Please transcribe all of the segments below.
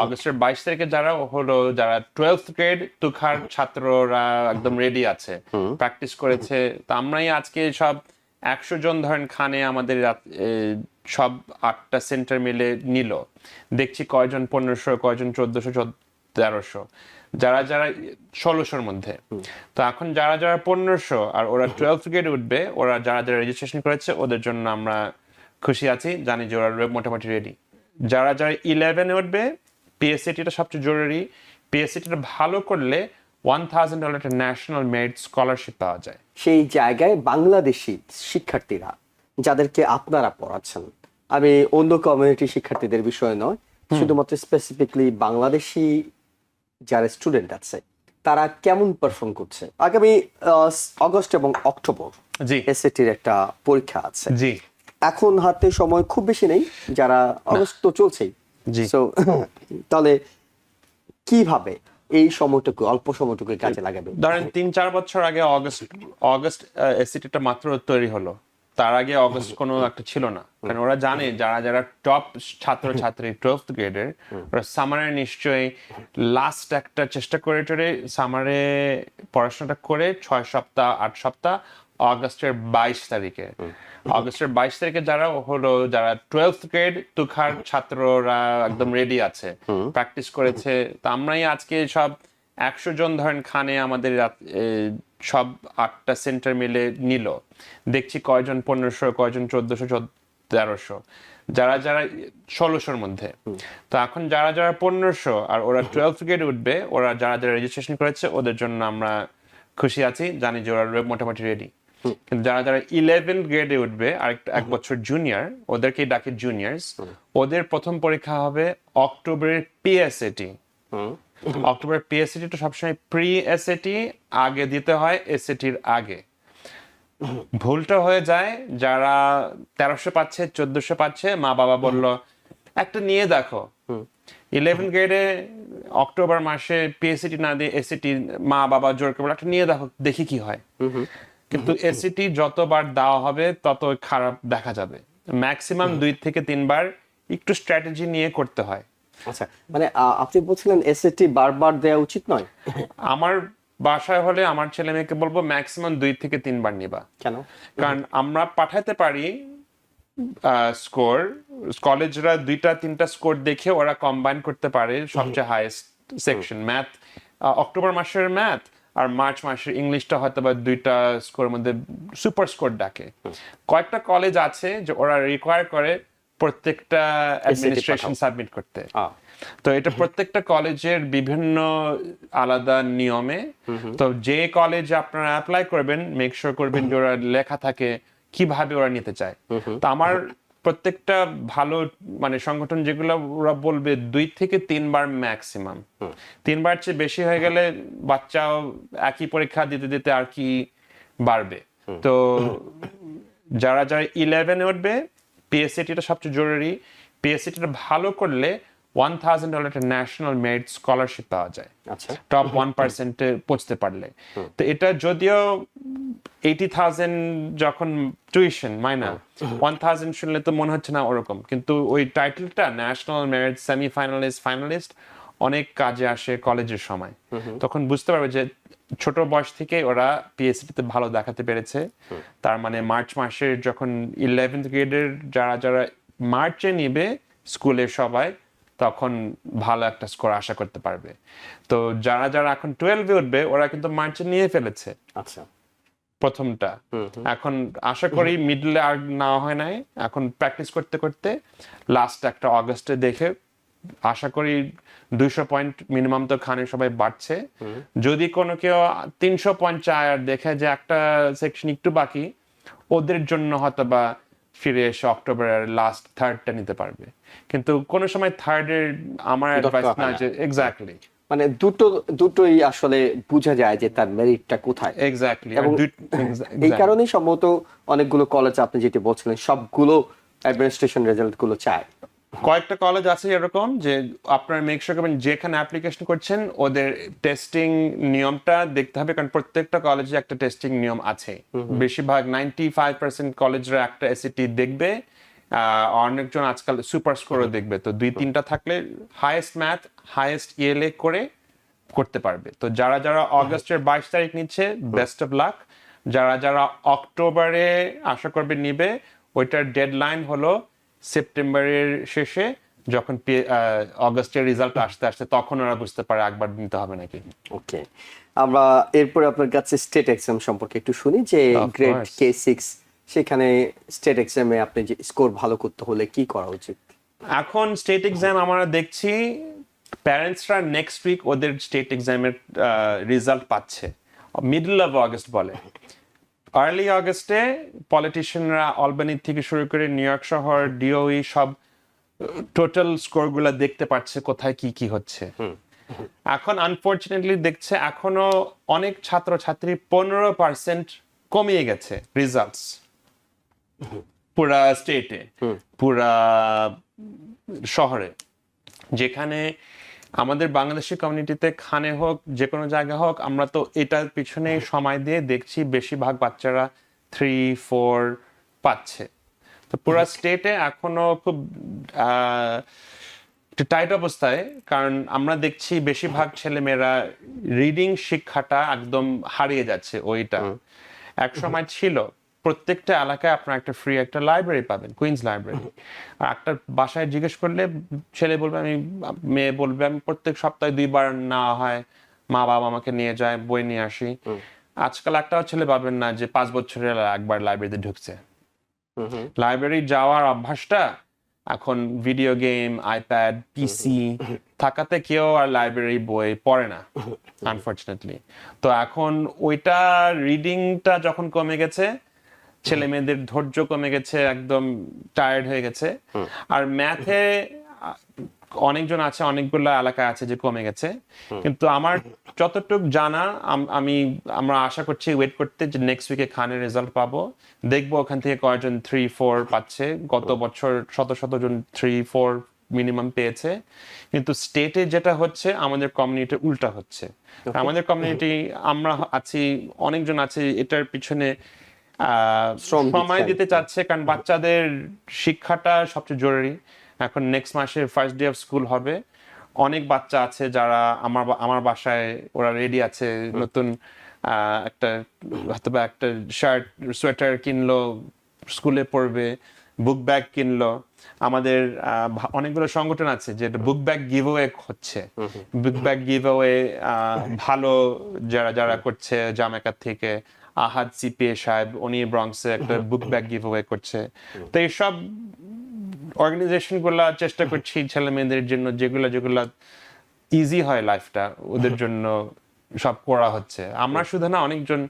অগস্টের 22 তারিখে যারা 12th গ্রেড তুখার ছাত্ররা একদম রেডি আছে, প্র্যাকটিস করেছে। তো আমরাই আজকে সব 100 জন ধরেন খানে আমাদের সব 8টা সেন্টার মিলে নিল, দেখছি কয়জন 1500, কয়জন 1400, 1300, যারা 1600-র মধ্যে। তো এখন যারা 1500 আর ওরা 12th গ্রেড উঠবে, ওরা যারা রেজিস্ট্রেশন করেছে ওদের জন্য আমরা খুশি আছি, জানি যে ওরা মোটামুটি রেডি। যারা 11 উঠবে, পিএসসিটিটা সবচেয়ে জরুরি। পিএসসিটিটা ভালো করলে $1000 একটা ন্যাশনাল মেরিট স্কলারশিপ পাওয়া যায়। সেই জায়গায় বাংলাদেশি শিক্ষার্থীরা যাদেরকে আপনারা পড়াচ্ছেন, আমি অন্য কমিউনিটি শিক্ষার্থীদের বিষয়ে নয়, শুধুমাত্র স্পেসিফিকলি বাংলাদেশি যারা স্টুডেন্ট আছে তারা কেমন পারফর্ম করছে? আগামী আগস্ট এবং অক্টোবর জি এসএটির একটা পরীক্ষা আছে। জি, এখন হাতে সময় খুব বেশি নেই, যারা আগস্ট তো চলছেই। জি। সো তাহলে কিভাবে এই সময়টুকু, অল্প সময়টুকু কাজে লাগাবে? ধরেন 3-4 বছর আগে অগস্ট এসসিটিটা মাত্র তৈরি হলো, তার আগে অগস্ট কোনো একটা ছিল না। কারণ ওরা জানে যারা টপ ছাত্রছাত্রী 12th গ্রেডের, ওরা সামারে নিশ্চয়ই লাস্ট একটা চেষ্টা করে সামারে পড়াশোনাটা করে 6 সপ্তাহ 8 সপ্তাহ অগস্টের 22 তারিখে যারা 12th গ্রেড তুখার ছাত্ররা একদম রেডি আছে, প্র্যাকটিস করেছে। তো আমরাই আজকে সব 100 জন ধরেন খানে আমাদের সব 8টা সেন্টার মিলে নিল, দেখছি কয়জন 1500, কয়জন 1400, 1300, যারা 1600-র মধ্যে। তো এখন যারা 1500 আর ওরা 12th গ্রেড উঠবে, ওরা যারা রেজিস্ট্রেশন করেছে ওদের জন্য আমরা খুশি আছি, জানি যে ওরা মোটামুটি রেডি। কিন্তু যারা 11th গ্রেডে উঠবে, এক বছর জুনিয়র, ওদেরকেই ডাকি জুনিয়র্স, ওদের প্রথম পরীক্ষা হবে অক্টোবরের পিএসএটি। অক্টোবরের পিএসএটিটা সবসময় প্রি এসএটি আগে দিতে হয়, এসএটির আগে। ভুলটা হয়ে যায়, যারা 1300 পাচ্ছে, 1400 পাচ্ছে, মা বাবা বলল একটা নিয়ে দেখো। 11th গ্রেডে অক্টোবর মাসে পিএসসিটি না দিয়ে এসসিটি, মা বাবা জোর করে একটা নিয়ে দেখো, দেখি কি হয়। কিন্তু এসসিটি যতবার দেওয়া হবে তত খারাপ দেখা যাবে। ম্যাক্সিমাম 2 থেকে 3 বার একটু স্ট্র্যাটেজি নিয়ে করতে হয়। আচ্ছা, মানে আপনি বলছিলেন এসএটি বারবার দেওয়া উচিত নয়? আমার বাসায় হলে আমার ছেলে মেয়েকে বলবো ম্যাক্সিমাম 2 থেকে 3 বার নিবা। কেন? কারণ আমরা পাঠাতে পারি স্কোর, কলেজরা 2-3টা স্কোর দেখে ওরা কম্বাইন করতে পারে সবচেয়ে হাইয়েস্ট সেকশন ম্যাথ। অক্টোবর মাসের ম্যাথ আর মার্চ মাসের ইংলিশটা হয়তো বা 2টা স্কোরের মধ্যে সুপার স্কোর ডাকে। কয়েকটা কলেজ আছে যে ওরা রিকোয়ার করে প্রত্যেকটা অ্যাডমিনিস্ট্রেশন সাবমিট করতে। তো এটা প্রত্যেকটা কলেজের বিভিন্ন আলাদা নিয়মে। তো যে কলেজে আপনারা অ্যাপ্লাই করবেন, মেক শিওর করবেন যে ওরা লেখা থাকে কিভাবে ওরা নিতে চায়। তো আমার প্রত্যেকটা ভালো মানে সংগঠন যেগুলো, ওরা বলবে 2 থেকে 3 বার ম্যাক্সিমাম। 3 বার চেয়ে বেশি হয়ে গেলে বাচ্চাও একই পরীক্ষা দিতে দিতে আর কি বাড়বে। তো যারা 11 উঠবে, পিএসসিটিটা সবচেয়ে জরুরি। পিএসসিটিটা ভালো করলে $1000 একটা ন্যাশনাল মেরিট স্কলারশিপ পাওয়া যায়, টপ 1%-এ পৌঁছতে পারলে। তো এটা যদিও 80,000 যখন টিউশন মাইনা, 1000 শুনলে তো মনে হচ্ছে না ওরকম, কিন্তু ওই টাইটেলটা ন্যাশনাল মেরিট ফাইনালিস্ট অনেক কাজে আসে কলেজের সময়। তখন বুঝতে পারবে যে ছোট বয়স থেকে ওরা পিএসসিতে ভালো দেখাতে পেরেছে। তার মানে মার্চ মাসের যখন 11th গ্রেডের যারা মার্চে নিবে স্কুলের সবাই, তখন ভালো একটা স্কোর আশা করতে পারবে। তো যারা এখন 12-এ উঠবে, ওরা কিন্তু মার্চে নিয়ে ফেলেছে আচ্ছা প্রথমটা। এখন আশা করি মিডলে আর নেওয়া হয় নাই, এখন প্র্যাকটিস করতে করতে লাস্ট একটা অগস্টে দেখে আশা করি 200 পয়েন্ট মিনিমাম তো খানে সবাই বাড়ছে। যদি কোনো কেউ 350 আর দেখে যে একটা সেকশন একটু বাকি, ওদের জন্য হয়তো বা ফিরে এসে অক্টোবরের লাস্ট থার্ডটা নিতে পারবে। কিন্তু কোনো সময় থার্ডের আমার অ্যাডভাইস না যে এক্স্যাক্টলি, মানে দুটোই আসলে বোঝা যায় যে তার মেরিটটা কোথায়। এক্স্যাক্টলি। এবং এই কারণেই সম্ভবত অনেকগুলো কলেজ, আপনি যেটা বলছিলেন, সবগুলো অ্যাডমিনিস্ট্রেশন রেজাল্ট গুলো চায়। কয়েকটা কলেজ আছে এরকম যে আপনারা মেক শিওর করবেন যেখানে অ্যাপ্লিকেশন করছেন ওদের টেস্টিং নিয়মটা দেখতে হবে, কারণ প্রত্যেকটা কলেজে একটা টেস্টিং নিয়ম আছে। বেশিরভাগ 95% কলেজরা একটা এসএটি দেখবে অনেকজন আজকাল সুপার স্কোরও দেখবে, তো 2-3টা থাকলে হাইয়েস্ট ম্যাথ হাইয়েস্ট ইএলএ করে করতে পারবে। তো যারা যারা অগস্টের 22 তারিখ নিচ্ছে, বেস্ট অফ লাক। যারা যারা অক্টোবরে আশা করবে নিবে, ওইটার ডেডলাইন হলো সেপ্টেম্বরের শেষে, যখন অগস্টের রেজাল্ট আসতে আসতে তখন ওরা বুঝতে পারে একবার নিতে হবে নাকি। ওকে, আমরা এরপরে আপনার কাছে স্টেট এক্সাম সম্পর্কে একটু শুনি যে Of গ্রেড course. K6 সেখানে স্টেট এক্সামে আপনি যে স্কোর ভালো করতে হলে কি করা উচিত? এখন স্টেট এক্সাম আমরা দেখছি প্যারেন্টসরা নেক্সট উইক ওদের স্টেট এক্সামের রেজাল্ট পাচ্ছে, মিডল অফ অগস্ট বলে। আর্লি অগস্টে পলিটিশিয়ানরা অলবানি থেকে শুরু করে নিউ ইয়র্ক শহর, ডিওই সব টোটাল স্কোরগুলো দেখতে পাচ্ছে কোথায় কি কি হচ্ছে। এখন আনফরচুনেটলি দেখছে এখনো অনেক ছাত্রছাত্রী 15% কমিয়ে গেছে রেজাল্টস পুরা স্টেটে, পুরা শহরে। যেখানে আমাদের বাংলাদেশি কমিউনিটিতে খানে হোক যে কোনো জায়গায় হোক, আমরা তো এটার পিছনে সময় দিয়ে দেখছি বেশিরভাগ বাচ্চারা 3-4 পাচ্ছে। তো পুরা স্টেটে এখনো খুব টাইট অবস্থায়, কারণ আমরা দেখছি বেশিরভাগ ছেলেমেয়েরা রিডিং শিক্ষাটা একদম হারিয়ে যাচ্ছে। ওইটা এক সময় ছিল প্রত্যেকটা এলাকায় আপনার একটা ফ্রি একটা লাইব্রেরি পাবেন, কুইন্স লাইব্রেরি। আর একটা বাসায় জিজ্ঞেস করলে ছেলে বলবে, মেয়ে বলবে আমি প্রত্যেক সপ্তাহে 2বার না হয় মা বাবা আমাকে নিয়ে যায়, বই নিয়ে আসি। আজকাল একটাও ছেলে পাবেন না যে 5 বছরে একবার লাইব্রেরিতে ঢুকছে। লাইব্রেরি যাওয়ার অভ্যাসটা এখন ভিডিও গেম, আইপ্যাড, পিসি থাকাতে কেউ আর লাইব্রেরি বই পড়ে না আনফরচুনেটলি। তো এখন ওইটা রিডিংটা যখন কমে গেছে, ছেলে মেয়েদের ধৈর্য কমে গেছে, একদম টায়ার্ড হয়ে গেছে। আর ম্যাথে অনেকজন আছে, অনেকগুলো এলাকায় আছে যে কমে গেছে, কিন্তু আমার যতটুকু জানা, আমরা আশা করছি ওয়েট করতে যে নেক্সট উইকে খানের রেজাল্ট পাবো, দেখবো ওখান থেকে কয়জন 3-4 পাচ্ছে। গত বছর শত শত জন 3-4 মিনিমাম পেয়েছে, কিন্তু স্টেটে যেটা হচ্ছে আমাদের কমিউনিটি উল্টা হচ্ছে। আমাদের কমিউনিটি আমরা আছি, অনেকজন আছে এটার পিছনে সময় দিতে চাচ্ছে, কারণ বাচ্চাদের শিক্ষাটা সবচেয়ে জরুরি। এখন নেক্সট মাসে ফার্স্ট ডে অফ স্কুল হবে, অনেক বাচ্চা আছে যারা আমার বাসায় ওরা রেডি আছে, নতুন একটা হয়তো বা একটা শার্ট সোয়েটার কিনলো, স্কুলে পড়বে, বুক ব্যাগ কিনলো। আমাদের অনেকগুলো সংগঠন আছে যে বুক ব্যাগ গিভওয়ে হচ্ছে। বুক ব্যাগ গিভওয়ে ভালো যারা যারা করছে, জামাইকা থেকে আহাদ সিপিএ সাহেব, উনি ব্রঙ্কসে একটা বুক ব্যাগ গিভওয়ে করছে। তো এইসব অর্গানাইজেশন গুলা চেষ্টা করছি ছেলে মেয়েদের জন্য যেগুলা ইজি হয় লাইফটা, ওদের জন্য সব করা হচ্ছে। আমরা শুধু না, অনেকজন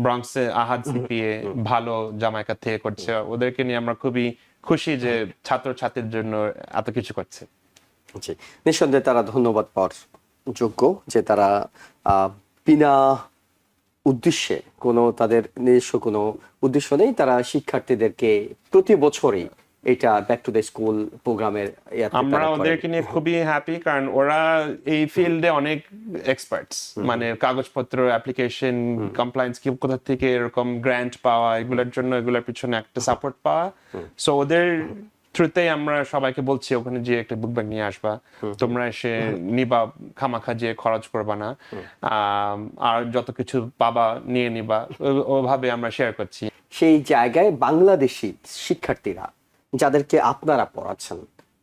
ব্রঙ্কসে আহাদ সিপিএ ভালো জামাইকা থেকে করছে, ওদেরকে নিয়ে আমরা খুবই খুশি যে ছাত্রছাত্রীর জন্য এত কিছু করছে। জি, নিঃসন্দেহে তারা ধন্যবাদ পাওয়ার যোগ্য যে তারা বিনা উদ্দেশ্যে কোনো তাদের নিজস্ব কোনো উদ্দেশ্য নেই, তারা শিক্ষার্থীদেরকে প্রতি বছরই এটা ব্যাক টু দ্য স্কুল প্রোগ্রামের আমরা ওদেরকে নিয়ে খুবই হ্যাপি, কারণ ওরা এই ফিল্ডে অনেক এক্সপার্টস, মানে কাগজপত্র, অ্যাপ্লিকেশন, কমপ্লায়েন্স, কি কোথা থেকে এরকম গ্র্যান্ট পাওয়া, এগুলোর জন্য এগুলোর পিছনে একটা সাপোর্ট পাওয়া। সো ওদের থ্রুতেই আমরা সবাইকে বলছি ওখানে যে একটা বুক ব্যাগ নিয়ে আসবা, তোমরা এসে নিবা, খামাখা যে খরচ করবা না, আর যত কিছু পাবা নিয়ে নিবা, ওভাবে আমরা শেয়ার করছি। সেই জায়গায় বাংলাদেশি শিক্ষার্থীরা যাদেরকে আপনারা পড়াচ্ছেন,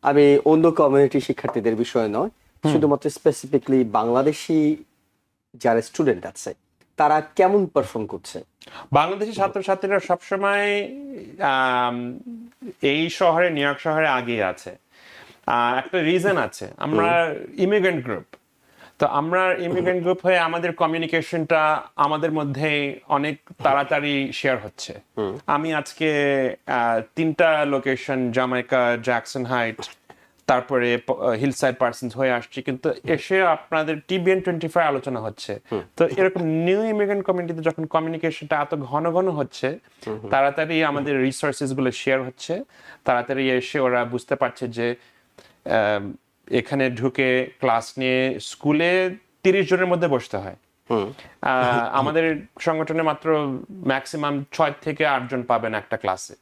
আমি অন্য কমিউনিটি শিক্ষার্থীদের বিষয়ে নয়, শুধুমাত্র স্পেসিফিকলি বাংলাদেশি যারা স্টুডেন্ট আছে তারা কেমন পারফর্ম করছে? বাংলাদেশি ছাত্রছাত্রীরা সবসময় এই শহরে, নিউ ইয়র্ক শহরে আগিয়ে আছে। একটা রিজন আছে, আমরা ইমিগ্রেন্ট গ্রুপ। তো আমরা ইমিগ্রেন্ট গ্রুপ হয়ে আমাদের কমিউনিকেশনটা আমাদের মধ্যে অনেক তাড়াতাড়ি শেয়ার হচ্ছে। আমি আজকে 3টা লোকেশন, জামাইকা, জ্যাকসন হাইট, তারপরে হিলসাইড পার্সনস হয়ে আসছি, কিন্তু এসে আপনাদের TBN 25 আলোচনা হচ্ছে। তো এরকম নিউ ইমিগ্রেন্ট কমিউনিটিতে যখন কমিউনিকেশনটা এত ঘন ঘন হচ্ছে, তাড়াতাড়ি আমাদের রিসোর্সেস গুলো শেয়ার হচ্ছে, তাড়াতাড়ি এসে ওরা বুঝতে পারছে যে এখানে ঢুকে ক্লাস নিয়ে স্কুলে 30 জনের মধ্যে বসতে হয়। আমাদের সংগঠনে মাত্র ম্যাক্সিমাম 6 থেকে 8 জন পাবেন একটা ক্লাসে।